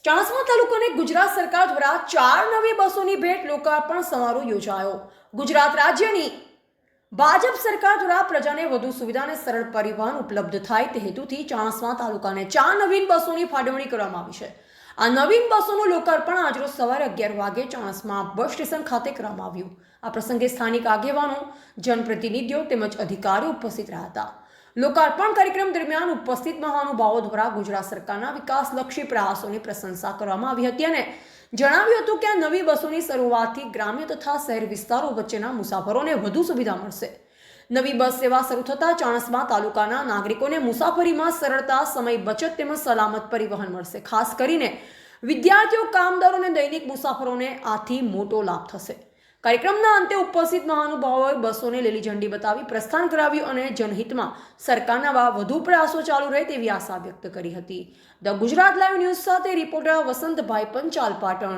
ચાણસ્મા તાલુકાને ગુજરાત સરકાર દ્વારા 4 નવી બસોની ભેટ લોકાર્પણ સમારોહ યોજાયો। ગુજરાત રાજ્યની ભાજપ સરકાર દ્વારા પ્રજાને વધુ સુવિધા અને સરળ પરિવહન ઉપલબ્ધ થાય તે હેતુથી ચાણસ્મા તાલુકાને 4 નવીન બસોની ફાળવણી કરવામાં આવી છે। આ નવીન બસોનું લોકાર્પણ આજરોજ સવારે 11 વાગે ચાણસ્મા બસ સ્ટેશન ખાતે કરવામાં આવ્યું। આ પ્રસંગે સ્થાનિક આગેવાનો, જનપ્રતિનિધિઓ તેમજ અધિકારીઓ ઉપસ્થિત રહ્યા હતા। લોકાર્પણ કાર્યક્રમ દરમિયાન ઉપસ્થિત મહાનુભાવો દ્વારા ગુજરાત સરકારના વિકાસલક્ષી પ્રયાસોની પ્રશંસા કરવામાં આવી હતી અને જણાવ્યું હતું કે આ નવી બસોની શરૂઆતથી ગ્રામ્ય તથા શહેર વિસ્તારો વચ્ચેના મુસાફરોને વધુ સુવિધા મળશે। નવી બસ સેવા શરૂ થતાં ચાણસ્મા તાલુકાના નાગરિકોને મુસાફરીમાં સરળતા, સમય બચત તેમજ સલામત પરિવહન મળશે। ખાસ કરીને વિદ્યાર્થીઓ, કામદારો અને દૈનિક મુસાફરોને આથી મોટો લાભ થશે। કાર્યક્રમના અંતે ઉપસ્થિત મહાનુભાવોએ બસોને લીલી ઝંડી બતાવી પ્રસ્થાન કરાવ્યું અને જનહિતમાં સરકારના વધુ પ્રયાસો ચાલુ રહે તેવી આશા વ્યક્ત કરી હતી। ધ ગુજરાત લાઈવ ન્યૂઝ સાથે રિપોર્ટર વસંતભાઈ પંચાલ, પાટણ।